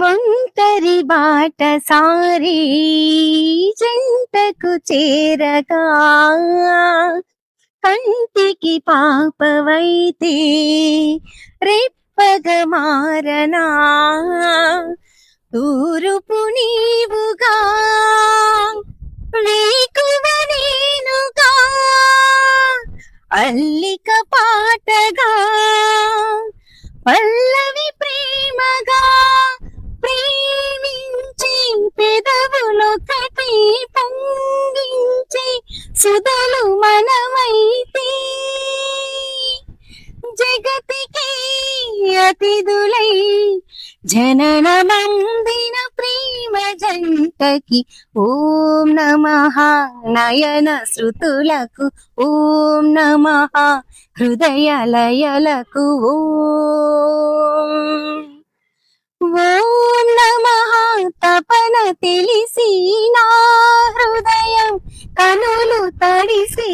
ఒంటరి బాట సారి జంటకు చేరగా కంటికి పాపవైతే రెప్పగ మారనా తూరుపు నీవుగా వేకువ నేనుగా అల్లిక పాటగా పల్లవి ప్రేమగా ప్రేమించి పెదవులొకటి పొంగించి సుధలు మనమైతే జగతికి అతిథులై జననమందిన ప్రేమ జంటకి ఓం నమః నయన శృతులకు ఓం నమః హృదయ లయలకు ఓం నమః తపన తెలిసి నా హృదయం కనులు తడిసే